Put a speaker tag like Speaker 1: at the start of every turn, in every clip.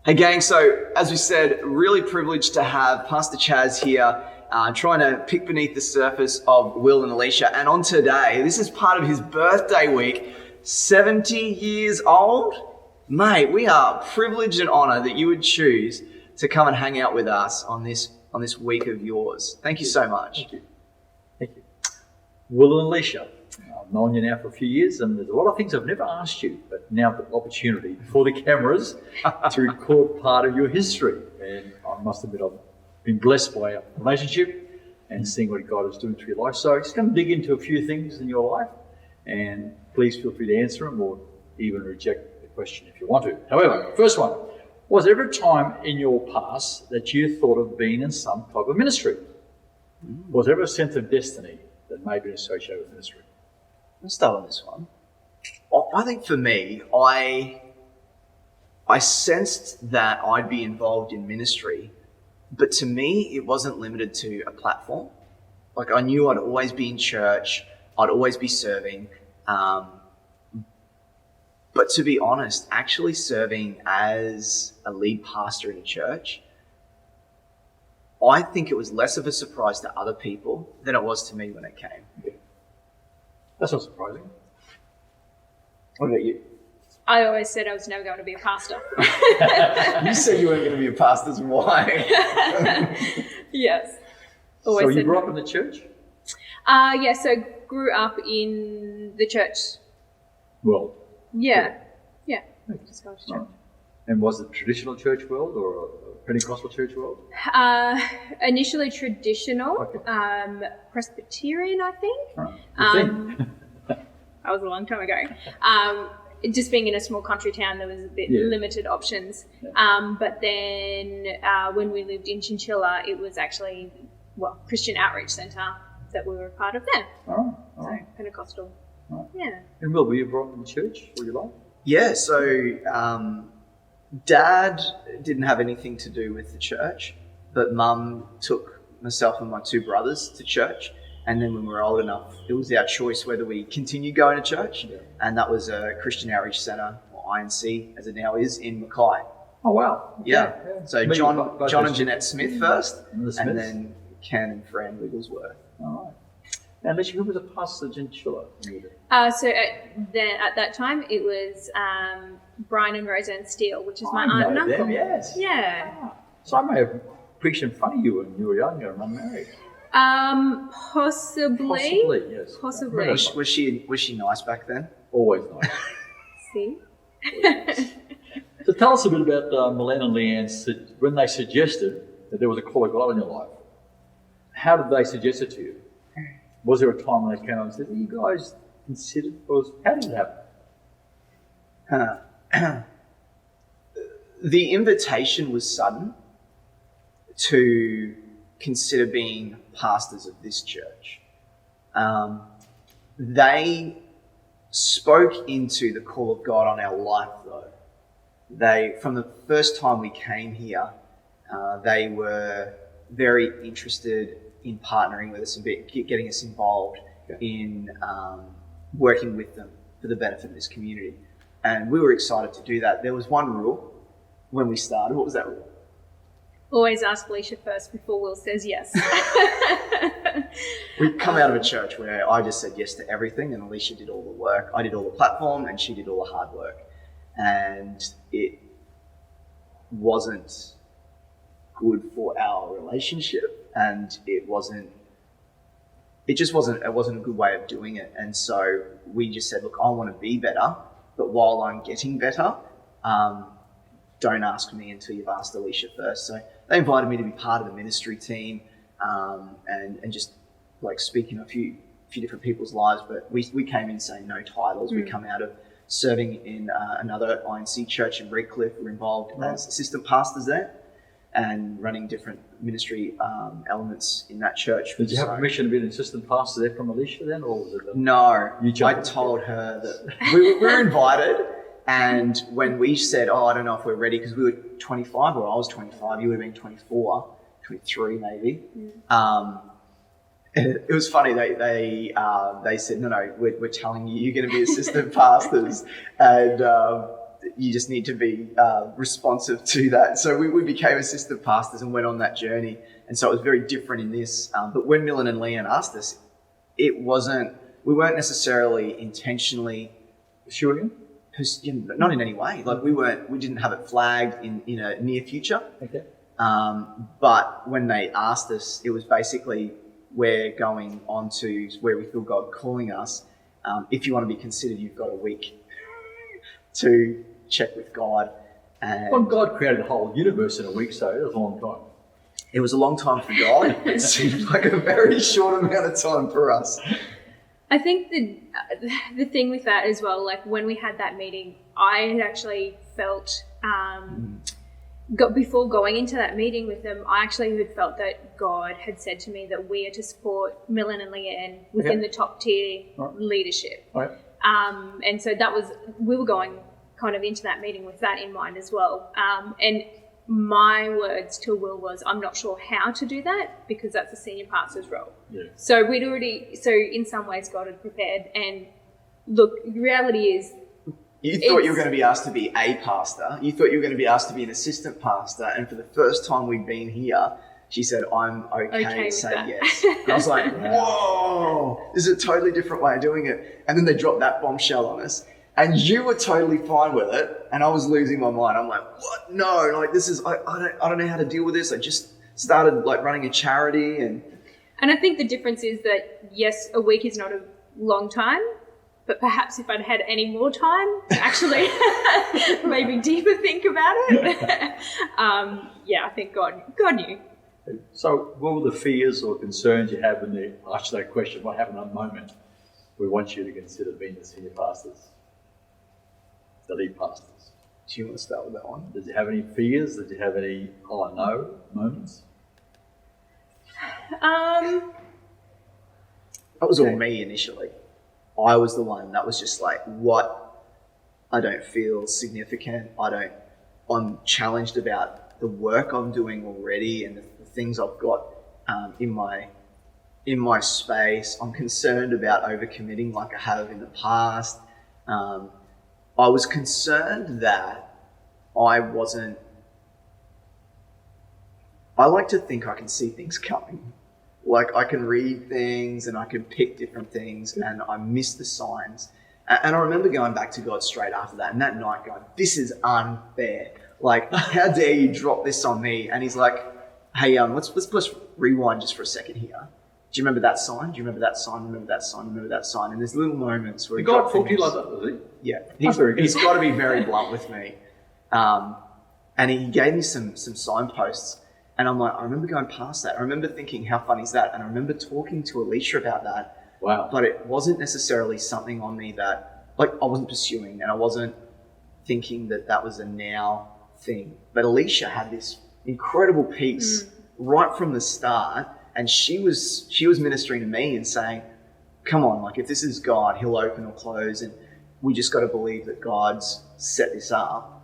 Speaker 1: Hey gang, so as we said, really privileged to have Pastor Chas here, trying to pick beneath the surface of Will and Alicia. And on today, this is part of his birthday week, 70 years old. Mate, we are privileged and honoured that you would choose to come and hang out with us on this week of yours. Thank you so much.
Speaker 2: Thank you. Thank you. Will and Alicia, I've known you now for a few years, and there's a lot of things I've never asked you, but now I've got the opportunity before the cameras to record part of your history. And I must admit, I've been blessed by our relationship and seeing what God is doing through your life. So I'm just going to dig into a few things in your life, and please feel free to answer them or even reject the question if you want to. However, first one, was there ever a time in your past that you thought of being in some type of ministry? Was there ever a sense of destiny that may be associated with ministry?
Speaker 1: Let's start on this one. I think for me, I sensed that I'd be involved in ministry, but to me, it wasn't limited to a platform. Like I knew I'd always be in church, I'd always be serving. But to be honest, actually serving as a lead pastor in a church, I think it was less of a surprise to other people than it was to me when it came.
Speaker 2: Yeah. That's not surprising.
Speaker 1: What about you?
Speaker 3: I always said I was never going to be a pastor.
Speaker 1: You said you weren't going to be a pastor's wife.
Speaker 3: Yes.
Speaker 2: So you grew up in the church?
Speaker 3: So grew up in the church.
Speaker 2: Well.
Speaker 3: Yeah. Just going to church.
Speaker 2: Right. And was it traditional church world or a Pentecostal church world?
Speaker 3: Initially traditional,
Speaker 2: Okay.
Speaker 3: Presbyterian, I think.
Speaker 2: Right.
Speaker 3: That was a long time ago. Just being in a small country town, there was a bit limited options.
Speaker 2: Yeah.
Speaker 3: But then when we lived in Chinchilla, it was actually, Christian Outreach Centre that we were a part of there.
Speaker 2: All right.
Speaker 3: So Pentecostal.
Speaker 2: Right.
Speaker 3: Yeah.
Speaker 2: And Will, were you brought up in the church all your life?
Speaker 1: Yeah, so Dad didn't have anything to do with the church, but Mum took myself and my two brothers to church. And then when we were old enough, it was our choice whether we continued going to church. Yeah. And that was a Christian Outreach Centre, or INC as it now is, in Mackay.
Speaker 2: Oh, wow. Okay.
Speaker 1: Yeah. So
Speaker 2: Both
Speaker 1: John and Jeanette Smith first,
Speaker 2: and
Speaker 1: then Ken and Fran Wigglesworth.
Speaker 2: All right. And Alicia, who was a pastor in Chinchilla?
Speaker 3: So at that time, it was Brian and Roseanne Steele, which is my aunt and uncle.
Speaker 2: Them, yes.
Speaker 3: Yeah.
Speaker 2: So I may have preached in front of you when you were younger and unmarried.
Speaker 3: Possibly,
Speaker 2: yes.
Speaker 3: Possibly.
Speaker 1: Was she nice back then?
Speaker 2: Always nice.
Speaker 3: See?
Speaker 2: So tell us a bit about Milan and Leanne when they suggested that there was a call of God in your life. How did they suggest it to you? Was there a time when they came out and said, "You guys considered?" How did it happen?
Speaker 1: The invitation was sudden to consider being pastors of this church. They spoke into the call of God on our life, though. From the first time we came here, they were very interested in partnering with us and getting us involved in working with them for the benefit of this community. And we were excited to do that. There was one rule when we started. What was that rule?
Speaker 3: Always ask Alicia first before Will says yes.
Speaker 1: We'd come out of a church where I just said yes to everything and Alicia did all the work. I did all the platform and she did all the hard work. And it wasn't good for our relationship. And it wasn't a good way of doing it. And so we just said, look, I want to be better, but while I'm getting better, don't ask me until you've asked Alicia first. So they invited me to be part of the ministry team, and just like speak in a few different people's lives. But we came in saying no titles. We come out of serving in another INC church in Redcliffe. We're involved as assistant pastors there, and running different ministry elements in that church.
Speaker 2: Did you have permission to be an assistant pastor there from Alicia then, or was it?
Speaker 1: No, I told her that we were invited, and when we said, I don't know if we're ready, because we were 25, or I was 25, you would have been 24, 23 maybe. It was funny, they said, no, we're telling you, you're going to be assistant pastors. And you just need to be responsive to that. So we became assistant pastors and went on that journey. And so it was very different in this. But when Millen and Leanne asked us, we weren't necessarily intentionally
Speaker 2: Pursuing
Speaker 1: not in any way. Like we didn't have it flagged in a near future.
Speaker 2: it? Okay.
Speaker 1: But when they asked us, it was basically, we're going on to where we feel God calling us. If you want to be considered, you've got a week to check with God. And
Speaker 2: Well, God created the whole universe in a week, so it was a long time.
Speaker 1: it was a long time for God. It seemed like a very short amount of time for us.
Speaker 3: I think the thing with that as well, like when we had that meeting, I had actually felt, before going into that meeting with them, I actually had felt that God had said to me that we are to support Millen and Leanne within the top tier leadership.
Speaker 2: Right.
Speaker 3: And so we were going kind of into that meeting with that in mind as well. And my words to Will was, I'm not sure how to do that because that's a senior pastor's role.
Speaker 2: Yeah.
Speaker 3: So in some ways God had prepared. And look, the reality is,
Speaker 1: You thought you were going to be asked to be a pastor. You thought you were going to be asked to be an assistant pastor. And for the first time we'd been here, she said, I'm okay to
Speaker 3: with
Speaker 1: say
Speaker 3: that.
Speaker 1: yes. And I was like, whoa, this is a totally different way of doing it. And then they dropped that bombshell on us. And you were totally fine with it. And I was losing my mind. I'm like, what? No, like this is, I don't know how to deal with this. I just started like running a charity. And
Speaker 3: I think the difference is that, yes, a week is not a long time, but perhaps if I'd had any more time to actually maybe deeper think about it. I think God knew.
Speaker 2: So what were the fears or concerns you have when they ask you that question? What happened at that moment? We want you to consider being the senior pastors, the lead pastors.
Speaker 1: do you want to start with that one?
Speaker 2: Did you have any fears? Did you have any, oh no moments?
Speaker 1: That was all me initially. I was the one that was just like, what? I don't feel significant. I'm challenged about the work I'm doing already and the things I've got in my space. I'm concerned about overcommitting like I have in the past. I was concerned that I like to think I can see things coming. Like I can read things and I can pick different things and I miss the signs. And I remember going back to God straight after that and that night going, this is unfair. Like, how dare you drop this on me? And he's like, hey, let's rewind just for a second here. Do you remember that sign? Do you remember that sign? Remember that sign? Remember that sign? And there's little moments where
Speaker 2: God talked to you like that, does he?
Speaker 1: Yeah.
Speaker 2: He's
Speaker 1: got to be very blunt with me. And he gave me some signposts. And I'm like, I remember going past that. I remember thinking, how funny is that? And I remember talking to Alicia about that.
Speaker 2: Wow.
Speaker 1: But it wasn't necessarily something on me that, like, I wasn't pursuing and I wasn't thinking that was a now thing. But Alicia had this incredible piece right from the start. And she was ministering to me and saying, come on, like if this is God, he'll open or close. And we just got to believe that God's set this up.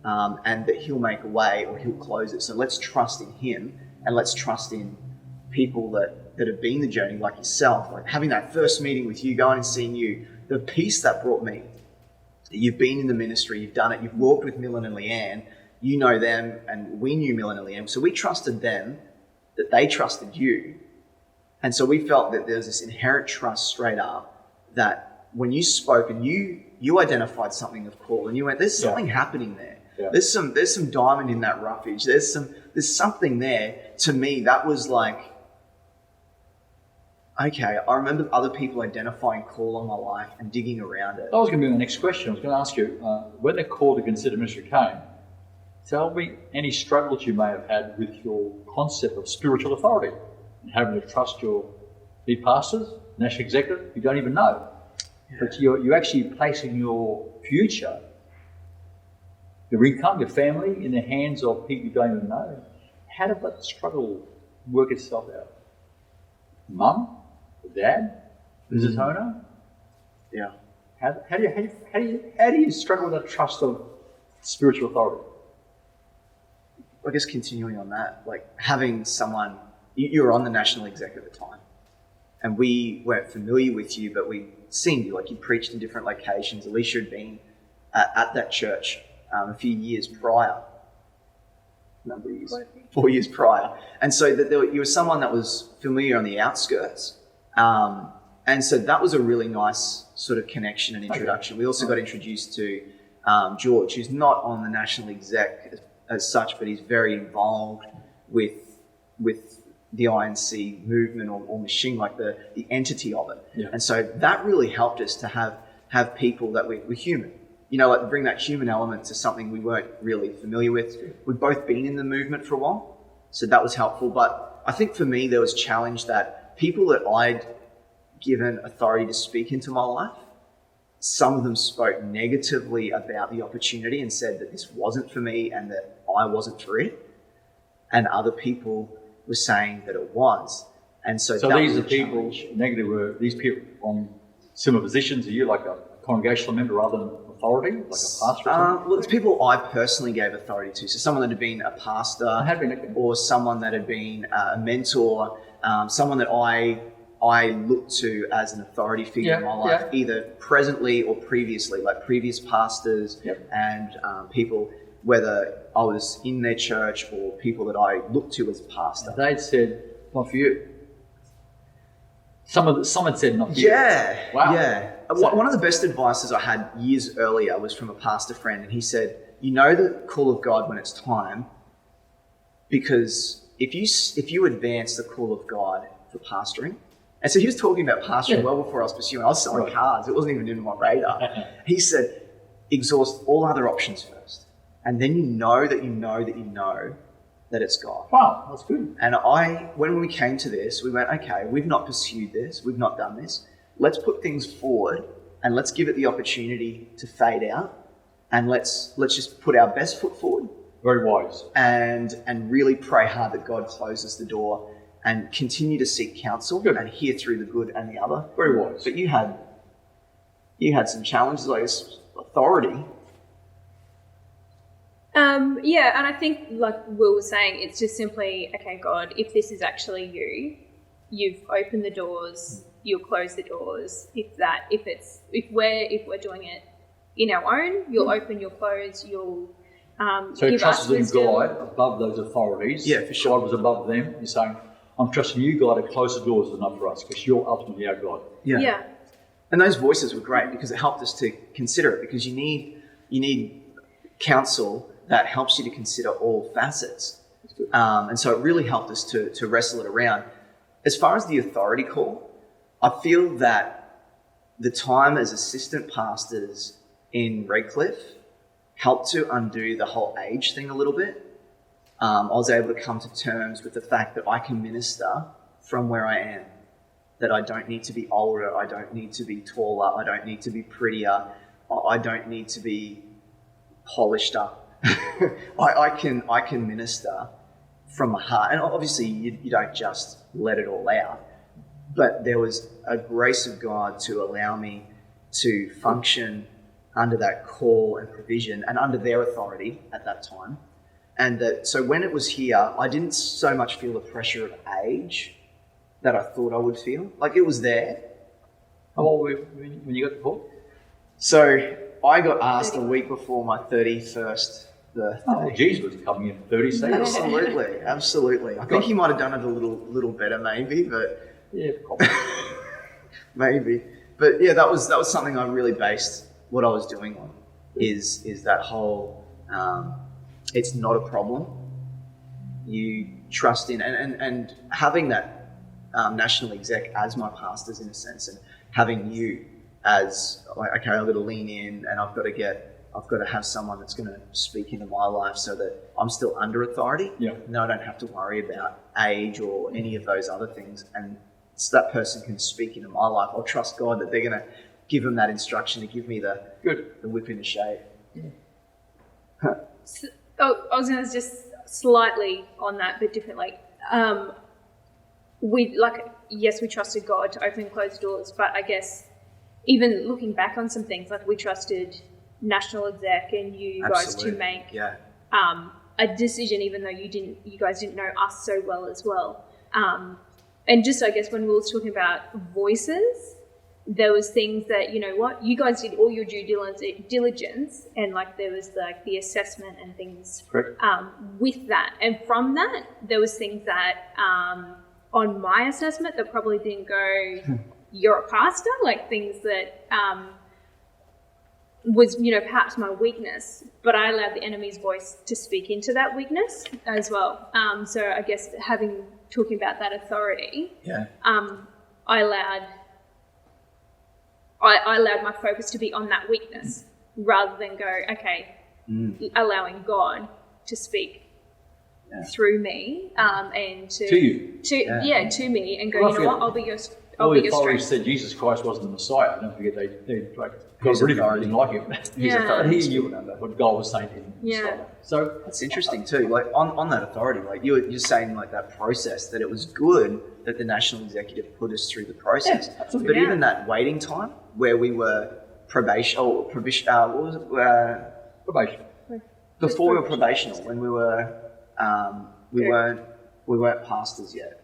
Speaker 1: And that he'll make a way or he'll close it. So let's trust in him and let's trust in people that have been the journey like yourself. Like having that first meeting with you, going and seeing you, the peace that brought me. You've been in the ministry, you've done it, you've walked with Millen and Leanne, you know them and we knew Millen and Leanne. So we trusted them, that they trusted you. And so we felt that there was this inherent trust straight up that when you spoke and you identified something of call and you went, there's something happening there.
Speaker 2: Yeah.
Speaker 1: There's some diamond in that roughage. There's something there. To me, that was like, okay, I remember other people identifying call on my life and digging around it.
Speaker 2: That was going to be my next question. I was going to ask you, when the call to consider ministry came, tell me any struggles you may have had with your concept of spiritual authority and having to trust your lead pastors, national executive, you don't even know. Yeah. But you're actually placing your future, your income, your family in the hands of people you don't even know. How did that struggle work itself out? Mum, dad, business owner.
Speaker 1: Yeah.
Speaker 2: How do you struggle with that trust of spiritual authority?
Speaker 1: I guess continuing on that, like having someone, you were on the national executive at the time, and we weren't familiar with you, but we seen you, like you preached in different locations. Alicia had been at that church a few years prior. Number of years, 4 years prior. And so that you were someone that was familiar on the outskirts. And so that was a really nice sort of connection and introduction. We also got introduced to George, who's not on the national exec as such, but he's very involved with the INC movement or machine, like the entity of it.
Speaker 2: Yeah.
Speaker 1: And so that really helped us to have people that we're human. You know, like bring that human element to something we weren't really familiar with. We've both been in the movement for a while, so that was helpful. But I think for me, there was a challenge that people that I'd given authority to speak into my life, some of them spoke negatively about the opportunity and said that this wasn't for me and that I wasn't for it. And other people were saying that it was. And so that
Speaker 2: these
Speaker 1: was
Speaker 2: are
Speaker 1: a
Speaker 2: people,
Speaker 1: challenge.
Speaker 2: negative were these people on similar positions? Are you like a congregational member rather than authority, like a pastor or something?
Speaker 1: Well, it's people I personally gave authority to. So someone that had been a pastor, or someone that had been a mentor, someone that I looked to as an authority figure in my life, either presently or previously, like previous pastors and people, whether I was in their church or people that I looked to as a pastor.
Speaker 2: They'd said, not for you. Some had said not for you.
Speaker 1: Yeah.
Speaker 2: Wow.
Speaker 1: Yeah.
Speaker 2: So,
Speaker 1: one of the best advices I had years earlier was from a pastor friend, and he said, you know the call of God when it's time, because if you advance the call of God for pastoring, and so he was talking about pastoring well before I was pursuing. I was selling cars. It wasn't even in my radar. He said, exhaust all other options first, and then you know that it's God.
Speaker 2: wow, that's good.
Speaker 1: And when we came to this, we went, okay, we've not pursued this, we've not done this. Let's put things forward and let's give it the opportunity to fade out, and let's just put our best foot forward.
Speaker 2: Very wise.
Speaker 1: And really pray hard that God closes the door and continue to seek counsel and hear through the good and the other.
Speaker 2: Very wise.
Speaker 1: But you had some challenges, like authority.
Speaker 3: Yeah, and I think, like Will was saying, it's just simply, okay, God, if this is actually you, you've opened the doors, you'll close the doors. If we're doing it in our own, you'll open, you'll close, you'll
Speaker 2: So
Speaker 3: give
Speaker 2: trust
Speaker 3: us
Speaker 2: in
Speaker 3: wisdom.
Speaker 2: God above those authorities.
Speaker 1: Yeah, for sure.
Speaker 2: God was above them. You're saying, I'm trusting you, God, to close the doors enough for us because you're ultimately our God.
Speaker 3: Yeah.
Speaker 1: And those voices were great because it helped us to consider it, because you need counsel that helps you to consider all facets. And so it really helped us to wrestle it around. As far as the authority call, I feel that the time as assistant pastors in Redcliffe helped to undo the whole age thing a little bit. I was able to come to terms with the fact that I can minister from where I am, that I don't need to be older, I don't need to be taller, I don't need to be prettier, I don't need to be polished up. I can minister from my heart. And obviously you don't just let it all out, but there was a grace of God to allow me to function under that call and provision and under their authority at that time. And so when it was here, I didn't so much feel the pressure of age that I thought I would feel. Like, it was there.
Speaker 2: How old were you when you got the call?
Speaker 1: So I got asked a week before my 31st birthday.
Speaker 2: Oh, Jesus was coming in 30 seconds.
Speaker 1: Absolutely. I think he might have done it a little better, maybe, but
Speaker 2: Yeah, probably.
Speaker 1: maybe. But yeah, that was something I really based what I was doing on. Is that whole it's not a problem. You trust in and having that national exec as my pastors in a sense, and having you as like, okay, I've got to lean in and I've got to have someone that's going to speak into my life so that I'm still under authority.
Speaker 2: Yeah.
Speaker 1: No, I don't have to worry about age or any of those other things. And so that person can speak into my life. I'll trust God that they're going to give them that instruction to give me the whip in the shade.
Speaker 3: I was going to just slightly on that, but differently. We trusted God to open and close doors, but I guess even looking back on some things, like we trusted national exec and you guys to make a decision, even though you guys didn't know us so well as well. And just, I guess, when we were talking about voices, there was things that, you know what, you guys did all your due diligence, and like there was like the assessment and things with that. And from that, there was things that on my assessment that probably didn't go, you're a pastor, like things that was, you know, perhaps my weakness, but I allowed the enemy's voice to speak into that weakness as well. So I guess talking about that authority, I allowed my focus to be on that weakness rather than go, allowing God to speak through me and to me and go, you know what, I'll be your strength.
Speaker 2: Said Jesus Christ wasn't the Messiah. Don't forget they God really didn't like him. He knew what God was saying to him. So
Speaker 1: that's interesting too. Like on that authority, like you're saying, like that process, that it was good that the national executive put us through the process. But even that waiting time where we were probation. What was it?
Speaker 2: Probation.
Speaker 1: Before we were probational, when we were we weren't pastors yet.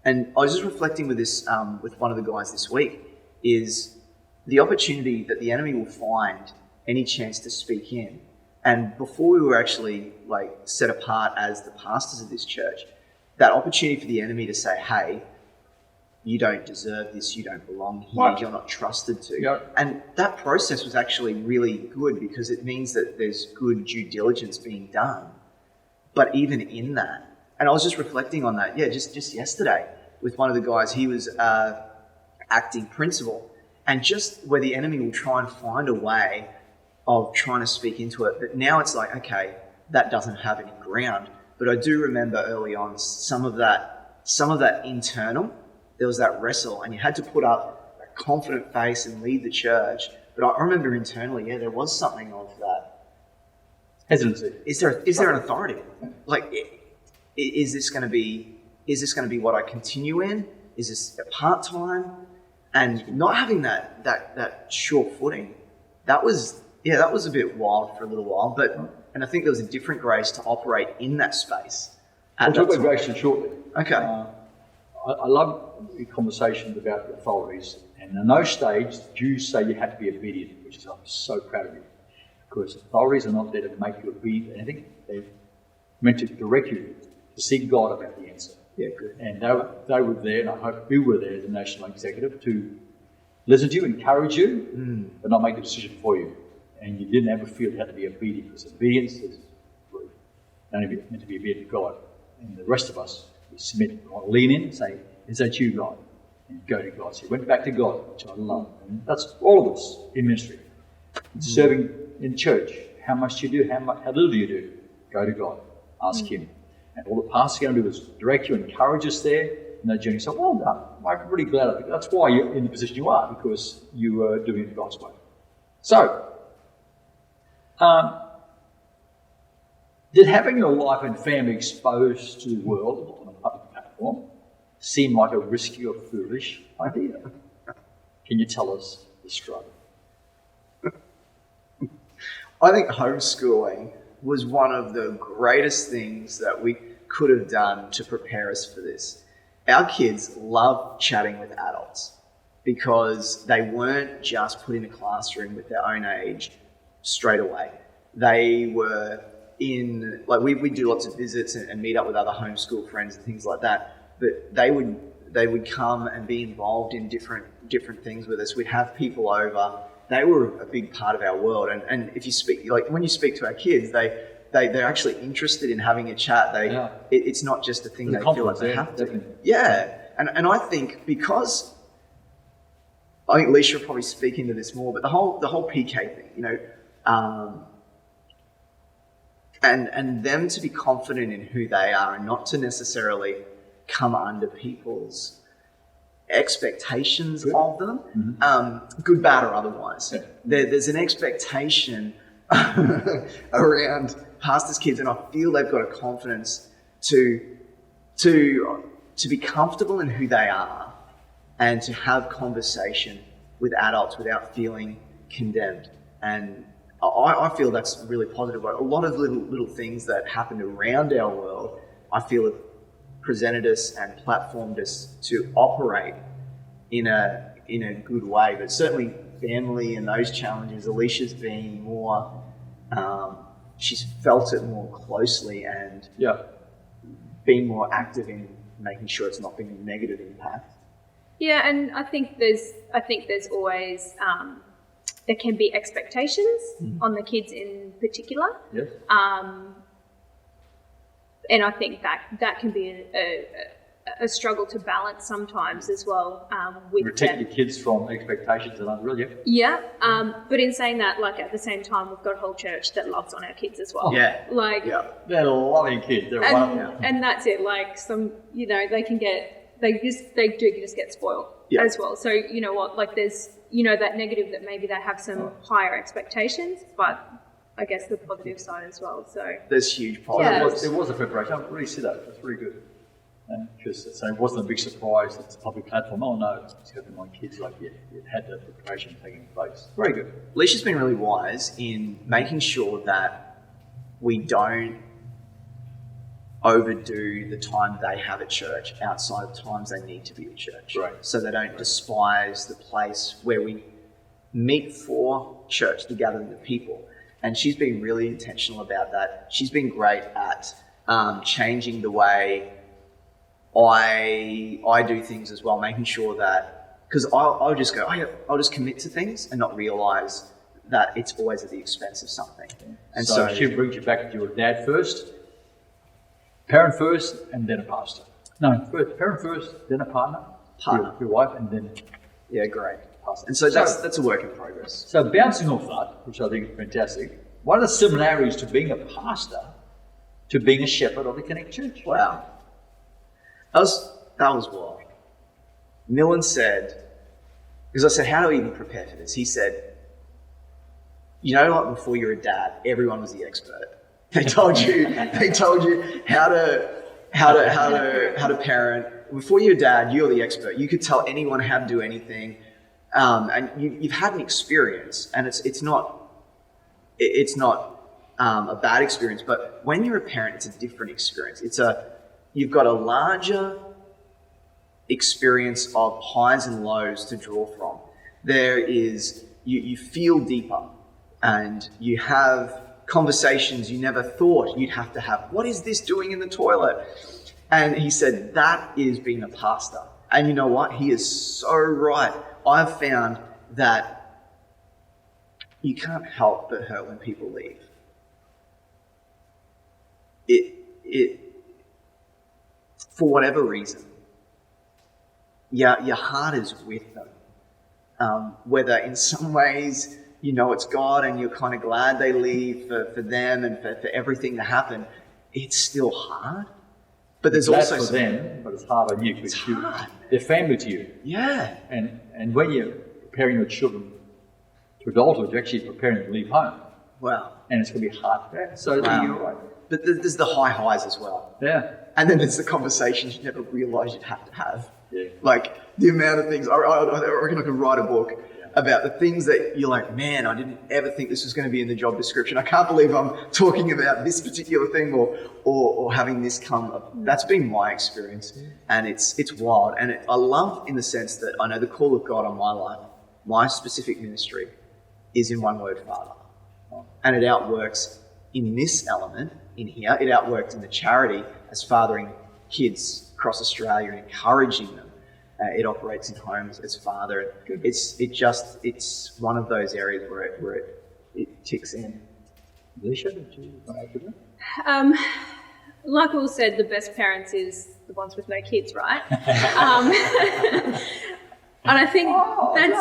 Speaker 1: And I was just reflecting with this with one of the guys this week, is the opportunity that the enemy will find any chance to speak in. And before we were actually like set apart as the pastors of this church, that opportunity for the enemy to say, hey, you don't deserve this, you don't belong here, you're not trusted to.
Speaker 2: Yep.
Speaker 1: And that process was actually really good because it means that there's good due diligence being done. But even in that, and I was just reflecting on that, just yesterday with one of the guys, he was acting principal, and just where the enemy will try and find a way of trying to speak into it. But now it's like, okay, that doesn't have any ground. But I do remember early on some of that internal, there was that wrestle, and you had to put up a confident face and lead the church. But I remember internally, there was something of that
Speaker 2: hesitancy.
Speaker 1: Is there an authority? Like, is this going to be what I continue in? Is this a part-time? And not having that sure footing, that was a bit wild for a little while. And I think there was a different grace to operate in that space.
Speaker 2: We'll talk about grace shortly.
Speaker 1: Okay.
Speaker 2: I love the conversations about the authorities, and in those stages, Jews say you have to be obedient, which is, I'm so proud of you, because authorities are not there to make you obedient. I think they're meant to direct you to seek God about the answer.
Speaker 1: Yeah, good.
Speaker 2: And they were there, and I hope we were there, the national executive, to listen to you, encourage you, but not make the decision for you. And you didn't ever feel you had to be obedient, because obedience is only meant to be obedient to God. And the rest of us, we submit, we want to lean in and say, is that you, God? And go to God. So you went back to God, which I love. And that's all of us in ministry. Serving in church, how much do you do, how little do you do? Go to God, ask Him. And all the pastors are going to do is direct you, encourage us there in that journey. So well done. I'm really glad of it. That's why you're in the position you are, because you are doing it God's way. So, did having your life and family exposed to the world on a public platform seem like a risky or foolish idea? Can you tell us the struggle?
Speaker 1: I think homeschooling was one of the greatest things that we could have done to prepare us for this. Our kids love chatting with adults because they weren't just put in a classroom with their own age straight away. They were in, like we do lots of visits and meet up with other homeschool friends and things like that, but they would come and be involved in different things with us. We'd have people over. They were a big part of our world, and if you speak, like when you speak to our kids, they're actually interested in having a chat. It's not just a thing they feel like they have to.
Speaker 2: Definitely.
Speaker 1: Yeah, and I think because I think Alicia will probably speak into this more, but the whole PK thing, and them to be confident in who they are and not to necessarily come under people's expectations of them, good, bad, or otherwise. Yeah. There's an expectation around pastors' kids, and I feel they've got a confidence to be comfortable in who they are and to have conversation with adults without feeling condemned. And I feel that's really positive. A lot of little things that happened around our world, I feel have presented us and platformed us to operate in a in a good way, but certainly family and those challenges, Alicia's been more, she's felt it more closely and been more active in making sure it's not been a negative impact.
Speaker 3: Yeah, and I think there's always there can be expectations on the kids in particular.
Speaker 2: Yes.
Speaker 3: And I think that can be a struggle to balance sometimes as well. With
Speaker 2: Protect
Speaker 3: them.
Speaker 2: your kids from expectations and unreal.
Speaker 3: Yeah, but in saying that, like at the same time, we've got a whole church that loves on our kids as well.
Speaker 1: Yeah.
Speaker 3: Like
Speaker 2: They're loving kids. They're wonderful.
Speaker 3: And that's it. Like they do just get spoiled as well. So you know what? Like there's that negative that maybe they have some higher expectations, but I guess the positive side as well. So
Speaker 1: there's huge positives.
Speaker 2: It was a preparation. I really see that. It's really good. Because it wasn't a big surprise. It's a public platform. Oh no, it's happening on kids. Like it had that preparation taking place. Very good.
Speaker 1: Alicia's been really wise in making sure that we don't overdo the time they have at church outside of times they need to be at church.
Speaker 2: Right.
Speaker 1: So they don't despise the place where we meet for church, the gathering of people. And she's been really intentional about that. She's been great at changing the way I do things as well, making sure that, because I'll just go, I'll just commit to things and not realise that it's always at the expense of something. And so
Speaker 2: she brings you back to your dad first, parent first, and then a pastor. No, first, parent first, then a partner, your wife, and then
Speaker 1: great.
Speaker 2: pastor.
Speaker 1: And so that's a work in progress.
Speaker 2: So bouncing off that, which I think is fantastic, what are the similarities to being a pastor to being a shepherd of the Connect Church?
Speaker 1: Wow. That was wild. Millen said, because I said, how do we even prepare for this? He said, like before you're a dad, everyone was the expert. They told you how to parent. Before you're a dad, you're the expert. You could tell anyone how to do anything. And you've had an experience, and it's not a bad experience, but when you're a parent, it's a different experience. You've got a larger experience of highs and lows to draw from. There is, you feel deeper and you have conversations you never thought you'd have to have. What is this doing in the toilet? And he said, that is being a pastor. And you know what? He is so right. I've found that you can't help but hurt when people leave. For whatever reason, your heart is with them. Whether in some ways, it's God and you're kind of glad they leave for them and for everything to happen, it's still hard. But there's also
Speaker 2: for them, but it's hard on you because they're family to you.
Speaker 1: Yeah.
Speaker 2: And when you're preparing your children to adulthood, you're actually preparing them to leave home.
Speaker 1: Wow.
Speaker 2: And it's going to be hard for that. So you're right.
Speaker 1: But there's the highs as well.
Speaker 2: Yeah.
Speaker 1: And then there's the conversations you never realised you'd have to have.
Speaker 2: Yeah.
Speaker 1: Like the amount of things, I reckon I can write a book about the things that you're like, man, I didn't ever think this was going to be in the job description. I can't believe I'm talking about this particular thing or having this come up. That's been my experience, and it's wild. And I love in the sense that I know the call of God on my life, my specific ministry, is in one word, Father. And it outworks in this element, in here, it outworked in the charity as fathering kids across Australia and encouraging them. It operates in homes as father. It's one of those areas where it ticks in.
Speaker 2: Alicia, did you want to add to that?
Speaker 3: Like Will said, the best parents is the ones with no kids, right? And I think that's...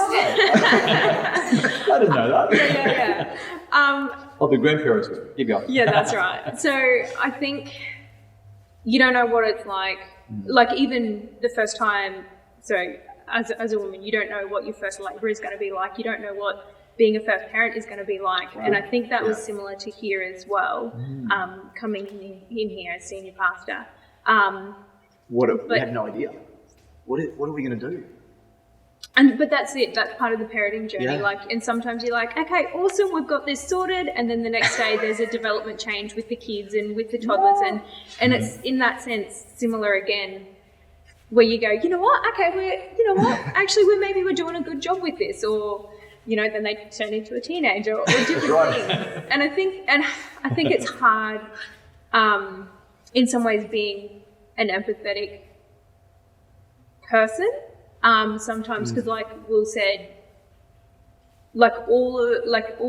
Speaker 2: I didn't know that.
Speaker 3: Yeah.
Speaker 2: The grandparents were. Keep going.
Speaker 3: Yeah, that's right. So I think you don't know what it's like. Like even the first time, so as a woman, you don't know what your first labour is going to be like. You don't know what being a first parent is going to be like. Right. And I think that was similar to here as well, coming in here as senior pastor.
Speaker 1: We had no idea. What are we going to do?
Speaker 3: But that's it. That's part of the parenting journey. Yeah. And sometimes you're like, okay, awesome, we've got this sorted. And then the next day there's a development change with the kids and with the toddlers. And it's in that sense similar again. where you go, you know what? Okay, actually, we're doing a good job with this, or then they turn into a teenager or different things. And I think it's hard, in some ways, being an empathetic person. Sometimes, because like Will said, like all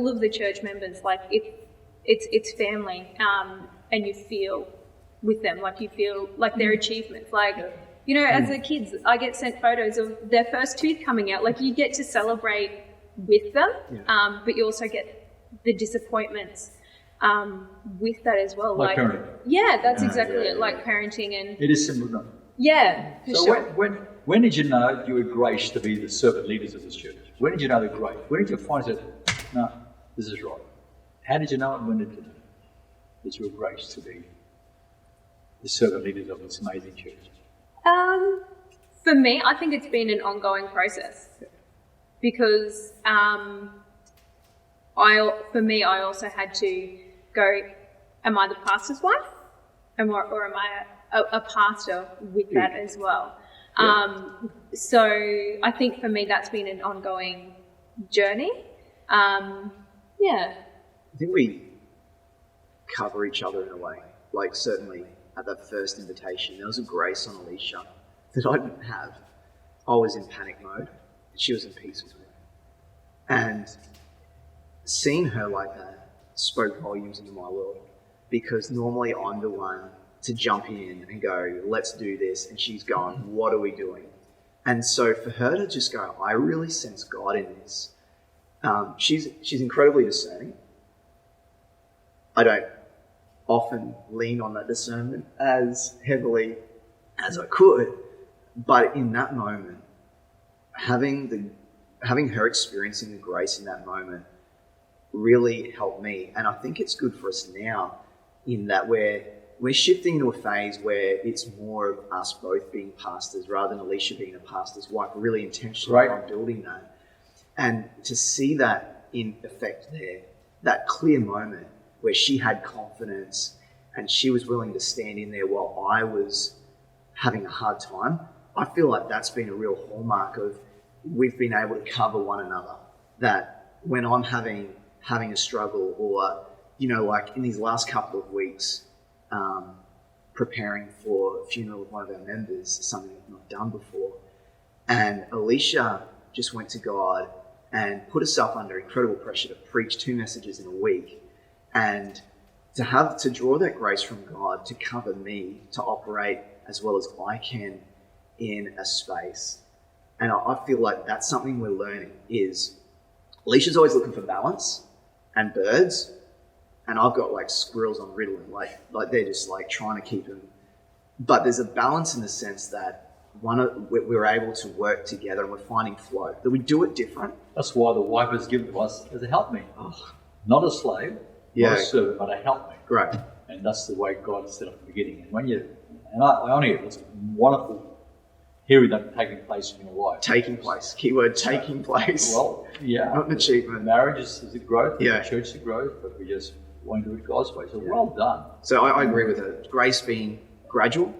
Speaker 3: of the church members, like it's family, and you feel with them, like you feel like their achievements, like. As the kids, I get sent photos of their first tooth coming out. Like, you get to celebrate with them, but you also get the disappointments with that as well.
Speaker 2: Like parenting.
Speaker 3: Yeah, that's exactly it. Like parenting, and
Speaker 2: it is similar. No?
Speaker 3: Yeah, for
Speaker 2: so
Speaker 3: sure.
Speaker 2: when did you know you were graced to be the servant leaders of this church? When did you know they're great? When did you find that, no, this is right? How did you know and when did you know that you were graced to be the servant leaders of this amazing church?
Speaker 3: For me, I think it's been an ongoing process, because I also had to go, am I the pastor's wife? Or am I a pastor with that as well? So I think for me, that's been an ongoing journey.
Speaker 1: I think we cover each other in a way. Like, certainly at that first invitation, there was a grace on Alicia that I didn't have. I was in panic mode. She was in peace with me. And seeing her like that spoke volumes into my world, because normally I'm the one to jump in and go, let's do this. And she's going, what are we doing? And so for her to just go, I really sense God in this. She's incredibly discerning. I don't often lean on that discernment as heavily as I could, but in that moment, having her experiencing the grace in that moment really helped me. And I think it's good for us now, in that we're shifting to a phase where it's more of us both being pastors rather than Alicia being a pastor's wife. We're really intentional on building that. And to see that in effect there, that clear moment where she had confidence and she was willing to stand in there while I was having a hard time, I feel like that's been a real hallmark of we've been able to cover one another. That when I'm having a struggle, or, like in these last couple of weeks, preparing for a funeral of one of our members, something I've not done before, and Alicia just went to God and put herself under incredible pressure to preach 2 messages in a week, and to draw that grace from God to cover me to operate as well as I can in a space. And I feel like that's something we're learning, is Alicia's always looking for balance and birds, and I've got like squirrels on Ritalin, like they're just like trying to keep them. But there's a balance in the sense that we're able to work together and we're finding flow, that we do it different.
Speaker 2: That's why the wife was given to us as a helpmate. Not a slave, not a servant, but a helpmate.
Speaker 1: Great.
Speaker 2: And that's the way God set up at the beginning. And I only, it's wonderful hearing that taking place in your life.
Speaker 1: Taking place. Keyword, taking place.
Speaker 2: Well, yeah.
Speaker 1: Not an achievement.
Speaker 2: Marriage is a growth.
Speaker 1: Yeah.
Speaker 2: Church is a growth, but we just want to do it God's way. So well done.
Speaker 1: So I agree with it. Grace being gradual.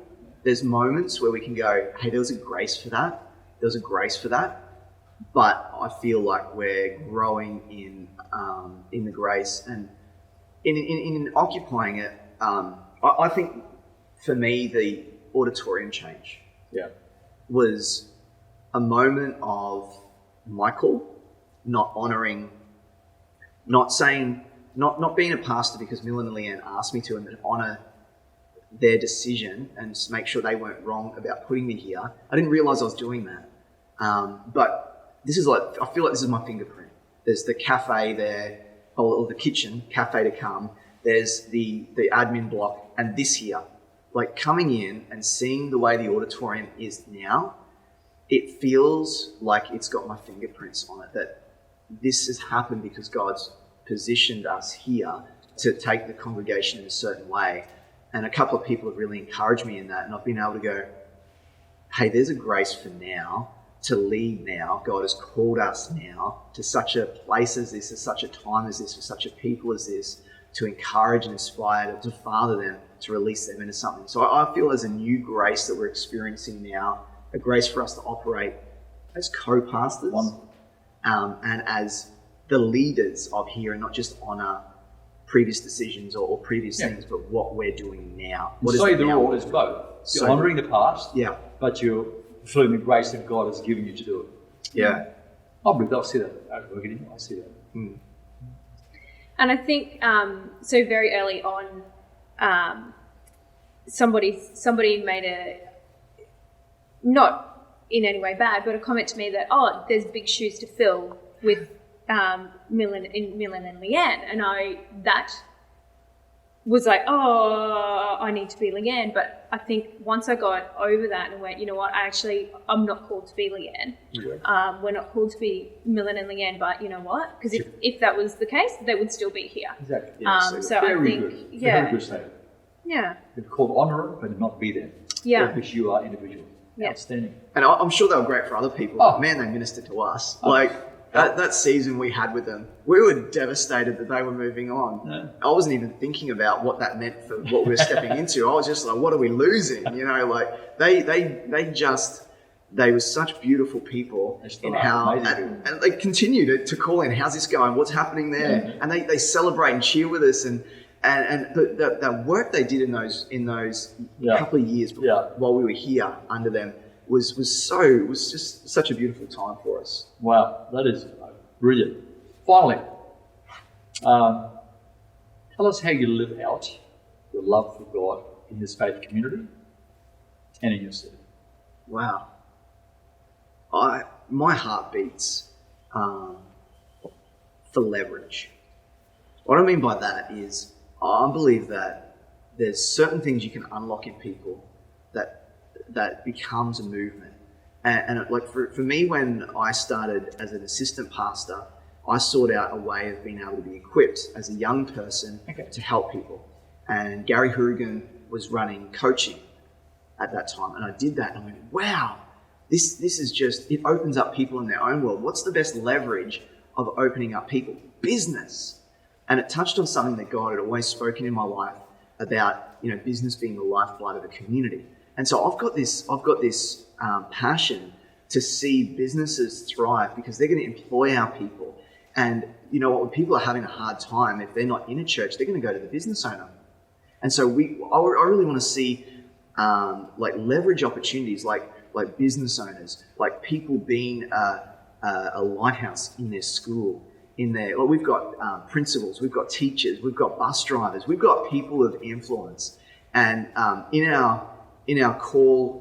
Speaker 1: There's moments where we can go, hey, there was a grace for that. There was a grace for that. But I feel like we're growing in the grace and in occupying it. I think for me, the auditorium change was a moment of Michael not honouring, not saying, not being a pastor because Mill and Leanne asked me to, and honour their decision and make sure they weren't wrong about putting me here. I didn't realise I was doing that. But this is like, I feel like this is my fingerprint. There's the cafe there, or the kitchen, cafe to come. There's the admin block, and this here. Like coming in and seeing the way the auditorium is now, it feels like it's got my fingerprints on it, that this has happened because God's positioned us here to take the congregation in a certain way. And a couple of people have really encouraged me in that, and I've been able to go, hey, there's a grace for now, to lead now. God has called us now to such a place as this, to such a time as this, for such a people as this, to encourage and inspire, to father them, to release them into something. So I feel there's a new grace that we're experiencing now a grace for us to operate as co-pastors and as the leaders of here, and not just honour previous decisions or previous things, but what we're doing now. What
Speaker 2: so
Speaker 1: is
Speaker 2: the
Speaker 1: now?
Speaker 2: role is both.
Speaker 1: So
Speaker 2: You're honouring the past,
Speaker 1: Yeah,
Speaker 2: but you're fulfilling the grace that God has given you to do it.
Speaker 1: yeah.
Speaker 2: I believe I see that. I see that.
Speaker 3: And I think so. Very early on, somebody made a, not in any way bad, but a comment to me that, oh, there's big shoes to fill with Millen and Leanne, and that was like, oh, I need to be Leanne. But I think once I got over that and went, you know what, I'm not called to be Leanne.
Speaker 2: Yeah.
Speaker 3: We're not called to be Millen and Leanne, but you know what? Because if that was the case, they would still be here.
Speaker 2: Exactly.
Speaker 3: So I
Speaker 2: Very
Speaker 3: think,
Speaker 2: good.
Speaker 3: yeah,
Speaker 2: Very good statement.
Speaker 3: yeah,
Speaker 2: It's called honour, but not be there.
Speaker 3: yeah,
Speaker 2: Because you are individual.
Speaker 3: Yeah.
Speaker 2: Outstanding.
Speaker 1: And I'm sure they were great for other people.
Speaker 2: Oh.
Speaker 1: But man, they ministered to us. That season we had with them, we were devastated that they were moving on.
Speaker 2: Yeah.
Speaker 1: I wasn't even thinking about what that meant for what we were stepping into. I was just like, what are we losing? You know, like they were such beautiful people in how, and they continue to call in, how's this going? What's happening there?
Speaker 2: Yeah.
Speaker 1: And they celebrate and cheer with us, and the work they did in those couple of years while we were here under them was just such a beautiful time for us.
Speaker 2: Wow, that is brilliant. Finally, tell us how you live out your love for God in this faith community and in your city.
Speaker 1: Wow. My heart beats for leverage. What I mean by that is I believe that there's certain things you can unlock in people that becomes a movement. And like for me, when I started as an assistant pastor, I sought out a way of being able to be equipped as a young person to help people. And Gary Hourigan was running coaching at that time. And I did that and I went, wow, this is just, it opens up people in their own world. What's the best leverage of opening up people? Business. And it touched on something that God had always spoken in my life about, business being the lifeblood of a community. And so I've got this passion to see businesses thrive because they're going to employ our people. And you know what? When people are having a hard time, if they're not in a church, they're going to go to the business owner. And so I really want to see leverage opportunities like business owners, like people being a lighthouse in their school. We've got principals, we've got teachers, we've got bus drivers, we've got people of influence. And in our core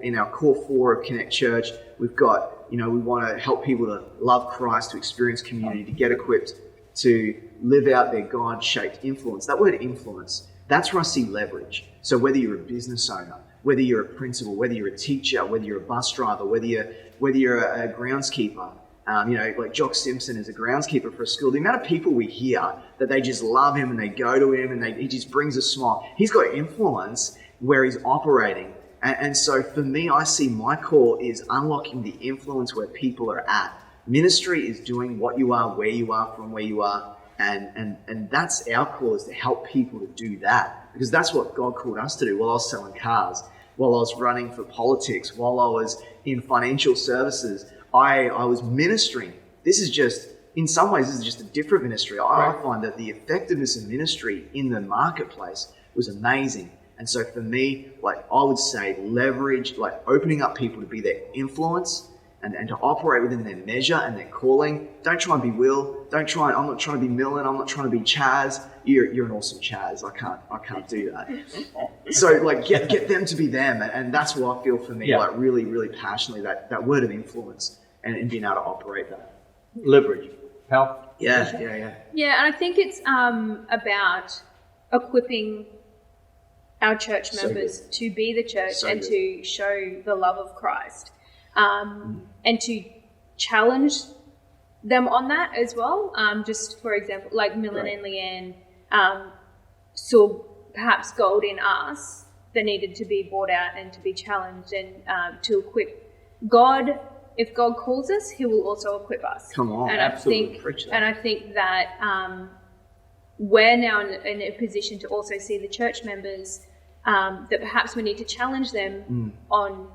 Speaker 1: four of Connect Church, we've got, we want to help people to love Christ, to experience community, to get equipped, to live out their God-shaped influence. That word influence, that's where I see leverage. So whether you're a business owner, whether you're a principal, whether you're a teacher, whether you're a bus driver, whether you're a groundskeeper, like Jock Simpson is a groundskeeper for a school. The amount of people we hear that they just love him and they go to him and he just brings a smile. He's got influence where he's operating. And so for me, I see my call is unlocking the influence where people are at. Ministry is doing what you are, where you are, from where you are. And that's our call, is to help people to do that. Because that's what God called us to do while I was selling cars, while I was running for politics, while I was in financial services. I was ministering. In some ways, this is just a different ministry. I find that the effectiveness of ministry in the marketplace was amazing. And so for me, I would say leverage, opening up people to be their influence and to operate within their measure and their calling. Don't try and be Will. I'm not trying to be Millen. I'm not trying to be Chas. You're an awesome Chas. I can't do that. So get them to be them. And that's what I feel for me, really, really passionately, that word of influence and being able to operate that.
Speaker 2: Leverage. How?
Speaker 1: Yeah.
Speaker 3: Yeah, and I think it's about equipping our church members to be the church and to show the love of Christ, and to challenge them on that as well. Just for example, like Millen and Leanne saw perhaps gold in us that needed to be brought out and to be challenged and to equip. God, if God calls us, He will also equip us.
Speaker 1: Come on,
Speaker 3: and
Speaker 1: absolutely.
Speaker 3: I think that we're now in a position to also see the church members that perhaps we need to challenge them on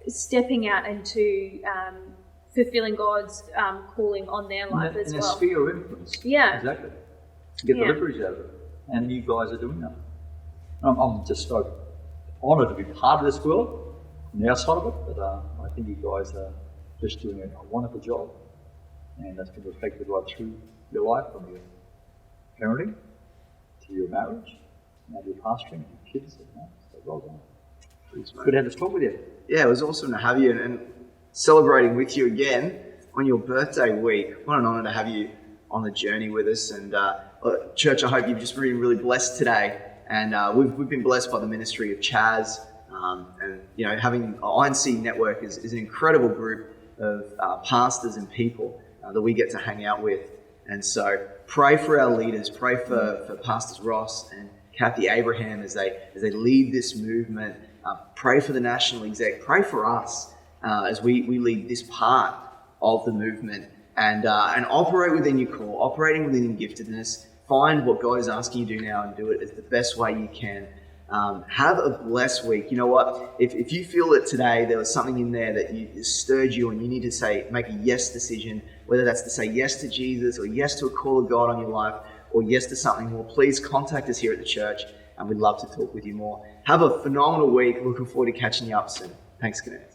Speaker 3: stepping out into fulfilling God's calling on their life as
Speaker 2: in
Speaker 3: well.
Speaker 2: a sphere of influence.
Speaker 3: Yeah.
Speaker 2: Exactly. Get the
Speaker 3: Yeah.
Speaker 2: leverage out of it. And you guys are doing that. I'm just so honoured to be part of this world on the outside of it, but I think you guys are just doing a wonderful job. And that's been reflected right through your life, from your parenting to your marriage, now your pastoring, your kids. So well done. Good to have this talk with you.
Speaker 1: Yeah, it was awesome to have you and celebrating with you again on your birthday week. What an honour to have you on the journey with us. And church, I hope you've just been really blessed today. And we've been blessed by the ministry of Chas. And you know, having INC Network is an incredible group of pastors and people that we get to hang out with. And so pray for our leaders. Pray for Pastors Ross and Kathy Abraham as they lead this movement. Pray for the national exec. Pray for us as we lead this part of the movement and operate within your call, operating within your giftedness. Find what God is asking you to do now and do it as the best way you can. Have a blessed week. You know what? If you feel that today there was something in there that stirred you and you need to make a yes decision, whether that's to say yes to Jesus or yes to a call of God on your life or yes to something more, please contact us here at the church and we'd love to talk with you more. Have a phenomenal week. Looking forward to catching you up soon. Thanks, Connect.